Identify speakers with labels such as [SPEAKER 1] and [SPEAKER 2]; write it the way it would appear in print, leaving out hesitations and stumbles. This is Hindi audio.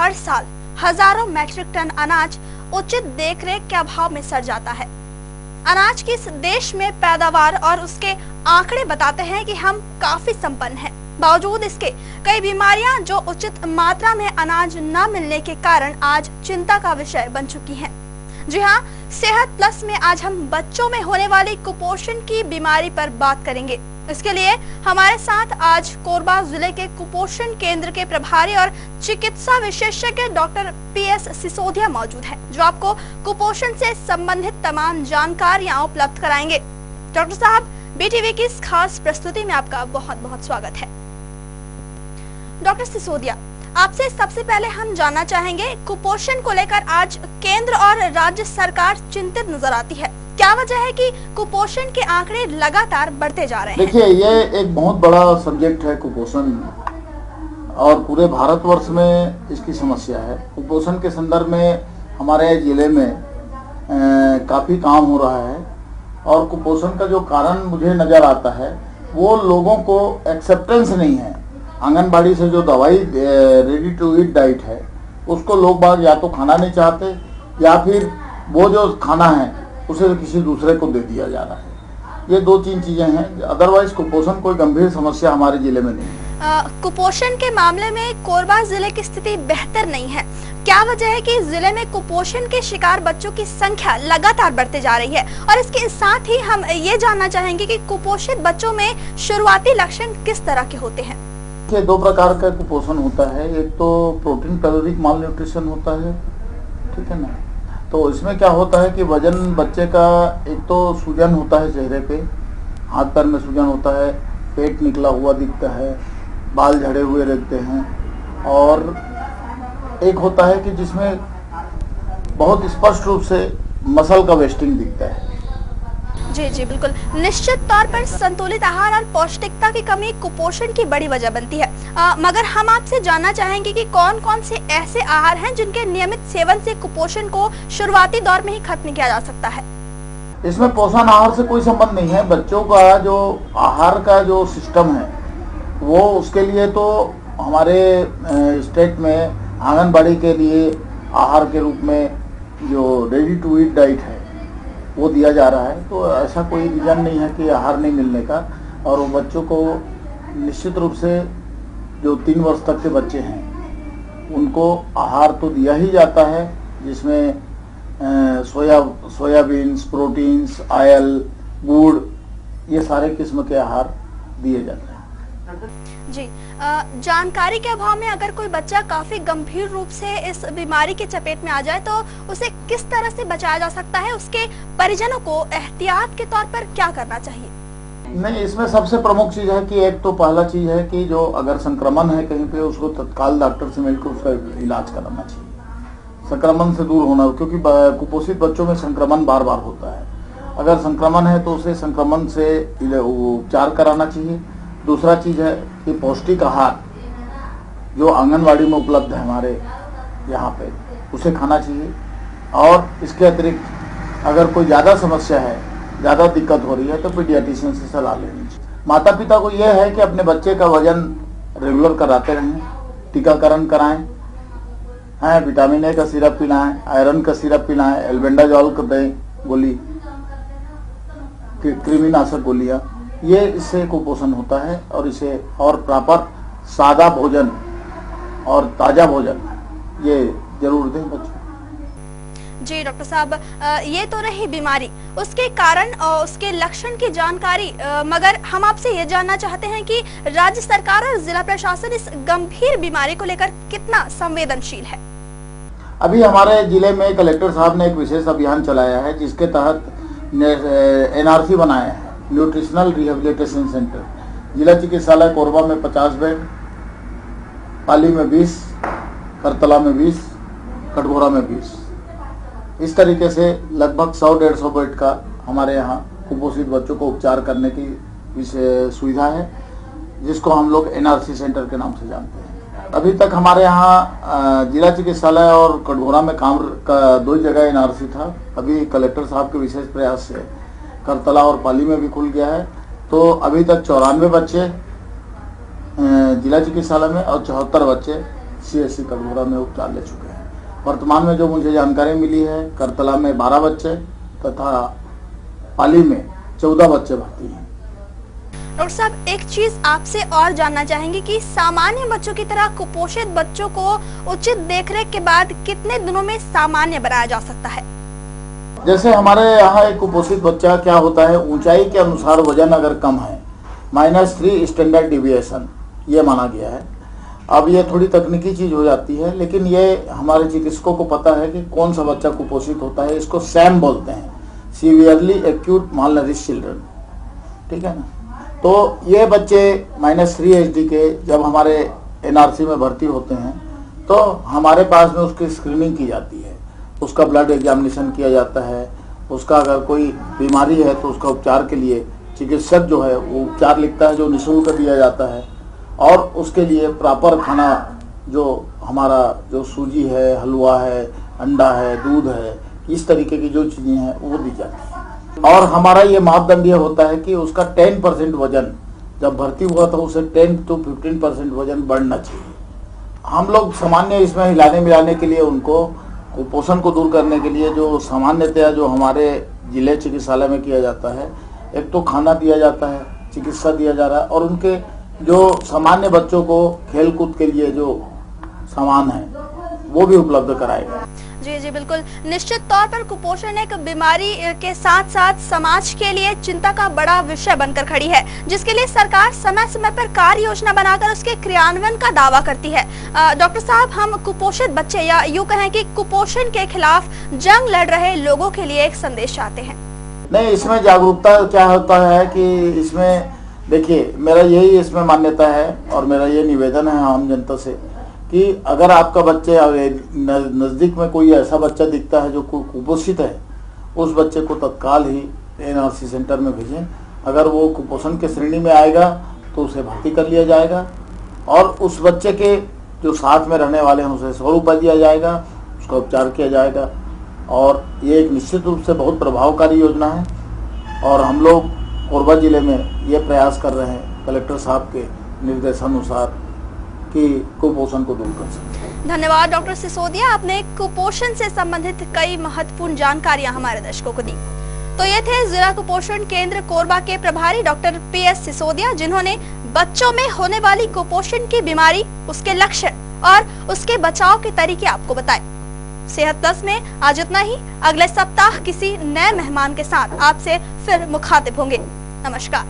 [SPEAKER 1] हर साल हजारों मैट्रिक टन अनाज उचित देखरेख के अभाव में सड़ जाता है। अनाज की इस देश में पैदावार और उसके आंकड़े बताते हैं कि हम काफी संपन्न हैं। बावजूद इसके कई बीमारियां जो उचित मात्रा में अनाज न मिलने के कारण आज चिंता का विषय बन चुकी हैं। जी हाँ, सेहत प्लस में आज हम बच्चों में होने वाली कुपोषण की बीमारी पर बात करेंगे। इसके लिए हमारे साथ आज कोरबा जिले के कुपोषण केंद्र के प्रभारी और चिकित्सा विशेषज्ञ डॉक्टर PS सिसोदिया मौजूद हैं, जो आपको कुपोषण से संबंधित तमाम जानकारियां उपलब्ध कराएंगे। डॉक्टर साहब, BTV की इस खास प्रस्तुति में आपका बहुत बहुत स्वागत है। डॉक्टर सिसोदिया, आपसे सबसे पहले हम जानना चाहेंगे, कुपोषण को लेकर आज केंद्र और राज्य सरकार चिंतित नजर आती है। क्या वजह है कि कुपोषण के आंकड़े लगातार बढ़ते जा रहे हैं?
[SPEAKER 2] देखिए, ये एक बहुत बड़ा सब्जेक्ट है कुपोषण, और पूरे भारतवर्ष में इसकी समस्या है। कुपोषण के संदर्भ में हमारे जिले में काफी काम हो रहा है, और कुपोषण का जो कारण मुझे नजर आता है वो लोगों को एक्सेप्टेंस नहीं है। आंगनबाड़ी से जो दवाई रेडी टू ईट डाइट है उसको लोग बाग या तो खाना नहीं चाहते, या फिर वो जो खाना है उसे किसी दूसरे को दे दिया जा रहा है। ये दो तीन चीजें हैं, अदरवाइज कुपोषण कोई गंभीर समस्या हमारे जिले में नहीं है।
[SPEAKER 1] कुपोषण के मामले में कोरबा जिले की स्थिति बेहतर नहीं है। क्या वजह है कि जिले में कुपोषण के शिकार बच्चों की संख्या लगातार बढ़ते जा रही है? और इसके साथ ही हम ये जानना चाहेंगे कि कुपोषित बच्चों में शुरुआती लक्षण किस तरह के होते हैं?
[SPEAKER 2] दो प्रकार का कुपोषण होता है। एक तो प्रोटीन कैलोरिक माल न्यूट्रिशन होता है, ठीक है ना। तो इसमें क्या होता है कि वजन बच्चे का, एक तो सूजन होता है चेहरे पे, हाथ पैर में सूजन होता है, पेट निकला हुआ दिखता है, बाल झड़े हुए रहते हैं, और एक होता है कि जिसमें बहुत स्पष्ट रूप से मसल का वेस्टिंग दिखता है।
[SPEAKER 1] जी जी बिल्कुल, निश्चित तौर पर संतुलित आहार और पौष्टिकता की कमी कुपोषण की बड़ी वजह बनती है। मगर हम आपसे जानना चाहेंगे कि कौन कौन से ऐसे आहार हैं जिनके नियमित सेवन से कुपोषण को शुरुआती दौर में ही खत्म किया जा सकता है?
[SPEAKER 2] इसमें पोषण आहार से कोई संबंध नहीं है। बच्चों का जो आहार का जो सिस्टम है वो, उसके लिए तो हमारे स्टेट में आंगनबाड़ी के लिए आहार के रूप में जो रेडी टू ईट डाइट है वो दिया जा रहा है। तो ऐसा कोई रीजन नहीं है कि आहार नहीं मिलने का। और वो बच्चों को निश्चित रूप से, जो 3 वर्ष तक के बच्चे हैं उनको आहार तो दिया ही जाता है, जिसमें सोयाबीन्स, प्रोटीन्स, आयल, गुड़, ये सारे किस्म के आहार दिए जाते हैं।
[SPEAKER 1] जी, जानकारी के अभाव में अगर कोई बच्चा काफी गंभीर रूप से इस बीमारी की चपेट में आ जाए तो उसे किस तरह से बचाया जा सकता है? उसके परिजनों को एहतियात के तौर पर क्या करना चाहिए?
[SPEAKER 2] नहीं, इसमें सबसे प्रमुख चीज है कि एक तो पहला चीज है कि जो अगर संक्रमण है कहीं पे, उसको तत्काल डॉक्टर से मिलकर उसका इलाज कराना चाहिए, संक्रमण से दूर होना, क्योंकि कुपोषित बच्चों में संक्रमण बार बार होता है। अगर संक्रमण है तो उसे संक्रमण से उपचार कराना चाहिए। दूसरा चीज है कि पौष्टिक आहार जो आंगनवाड़ी में उपलब्ध है हमारे यहाँ पे, उसे खाना चाहिए। और इसके अतिरिक्त अगर कोई ज़्यादा समस्या है, ज़्यादा दिक्कत हो रही है, तो पीडियाट्रिशियन से सलाह लेनी चाहिए। माता पिता को यह है कि अपने बच्चे का वजन रेगुलर कराते रहें, टीकाकरण कराएं, विटामिन ए का सिरप पिलाएं, आयरन का सिरप पिलाएं, एल्बेंडाजॉल का दें गोली, कृमिनाशक गोलियां। ये इससे कुपोषण होता है। और इसे और प्रॉपर सादा भोजन और ताजा भोजन ये जरूर दें बच्चों।
[SPEAKER 1] जी डॉक्टर साहब, ये तो रही बीमारी, उसके कारण और उसके लक्षण की जानकारी, मगर हम आपसे ये जानना चाहते हैं कि राज्य सरकार और जिला प्रशासन इस गंभीर बीमारी को लेकर कितना संवेदनशील है?
[SPEAKER 2] अभी हमारे जिले में कलेक्टर साहब ने एक विशेष अभियान चलाया है, जिसके तहत NRC बनाया है, न्यूट्रिशनल रिहेबिलिटेशन सेंटर। जिला चिकित्सालय कोरबा में 50 बेड, पाली में 20, करतला में 20, कटघोरा में 20, इस तरीके से लगभग 100-150 बेड का हमारे यहाँ कुपोषित बच्चों को उपचार करने की सुविधा है, जिसको हम लोग NRC सेंटर के नाम से जानते हैं। अभी तक हमारे यहाँ जिला चिकित्सालय और कटघोरा में काम का 2 जगह NRC था। अभी कलेक्टर साहब के विशेष प्रयास से करतला और पाली में भी खुल गया है। तो अभी तक 94 बच्चे जिला चिकित्सालय में और 74 बच्चे CSC कटघोरा में उपचार ले चुके हैं। वर्तमान में जो मुझे जानकारी मिली है, करतला में 12 बच्चे तथा पाली में 14 बच्चे भर्ती हैं।
[SPEAKER 1] डॉक्टर साहब, एक चीज आपसे और जानना चाहेंगे कि सामान्य बच्चों की तरह कुपोषित बच्चों को उचित देखरेख के बाद कितने दिनों में सामान्य बनाया जा सकता है?
[SPEAKER 2] जैसे हमारे यहाँ एक कुपोषित बच्चा क्या होता है, ऊंचाई के अनुसार वजन अगर कम है, -3 स्टैंडर्ड डिविएशन ये माना गया है। अब ये थोड़ी तकनीकी चीज हो जाती है, लेकिन ये हमारे चिकित्सकों को पता है कि कौन सा बच्चा कुपोषित होता है। इसको सैम बोलते हैं, सीवियरली एक्यूट मालनरिश चिल्ड्रन, ठीक है ना। तो ये बच्चे -3 HD के जब हमारे NRC में भर्ती होते हैं तो हमारे पास में उसकी स्क्रीनिंग की जाती है, उसका ब्लड एग्जामिनेशन किया जाता है, उसका अगर कोई बीमारी है तो उसका उपचार के लिए चिकित्सक जो है वो उपचार लिखता है जो निःशुल्क दिया जाता है, और उसके लिए प्रॉपर खाना जो हमारा जो सूजी है, हलवा है, अंडा है, दूध है, इस तरीके की जो चीजें हैं वो दी जाती है। और हमारा ये मापदंड ये होता है कि उसका 10% वजन जब भर्ती हुआ था उसे 10 to 15% वजन बढ़ना चाहिए। हम लोग सामान्य इसमें हिलाने मिलाने के लिए उनको कुपोषण को दूर करने के लिए जो सामान्यतया जो हमारे जिले चिकित्सालय में किया जाता है, एक तो खाना दिया जाता है, चिकित्सा दिया जा रहा है, और उनके जो सामान्य बच्चों को खेल कूद के लिए जो सामान है वो भी उपलब्ध कराएगा।
[SPEAKER 1] जी जी बिल्कुल, निश्चित तौर पर कुपोषण एक बीमारी के साथ साथ समाज के लिए चिंता का बड़ा विषय बनकर खड़ी है, जिसके लिए सरकार समय समय पर कार्य योजना बनाकर उसके क्रियान्वयन का दावा करती है। डॉक्टर साहब, हम कुपोषित बच्चे या यूँ कहें कि कुपोषण के खिलाफ जंग लड़ रहे लोगों के लिए एक संदेश चाहते हैं।
[SPEAKER 2] नहीं, इसमें जागरूकता क्या होता है कि इसमें देखिए, मेरा यही इसमें मान्यता है और मेरा ये निवेदन है आम जनता से कि अगर आपका बच्चे नजदीक में कोई ऐसा बच्चा दिखता है जो कुपोषित है, उस बच्चे को तत्काल ही NRC सेंटर में भेजें। अगर वो कुपोषण के श्रेणी में आएगा तो उसे भर्ती कर लिया जाएगा, और उस बच्चे के जो साथ में रहने वाले हैं उसे 100 रुपये दिया जाएगा, उसका उपचार किया जाएगा। और ये एक निश्चित रूप से बहुत प्रभावकारी योजना है, और हम लोग कोरबा जिले में ये प्रयास कर रहे हैं कलेक्टर साहब के निर्देशानुसार कि कुपोषण को दूर कर सकें।
[SPEAKER 1] धन्यवाद डॉक्टर सिसोदिया, आपने कुपोषण से संबंधित कई महत्वपूर्ण जानकारियां हमारे दर्शकों को दी। तो ये थे जिला कुपोषण केंद्र कोरबा के प्रभारी डॉक्टर PS सिसोदिया, जिन्होंने बच्चों में होने वाली कुपोषण की बीमारी, उसके लक्षण और उसके बचाव के तरीके आपको बताए। सेहत प्लस में आज इतना ही। अगले सप्ताह किसी नए मेहमान के साथ आपसे फिर मुखातिब होंगे। नमस्कार।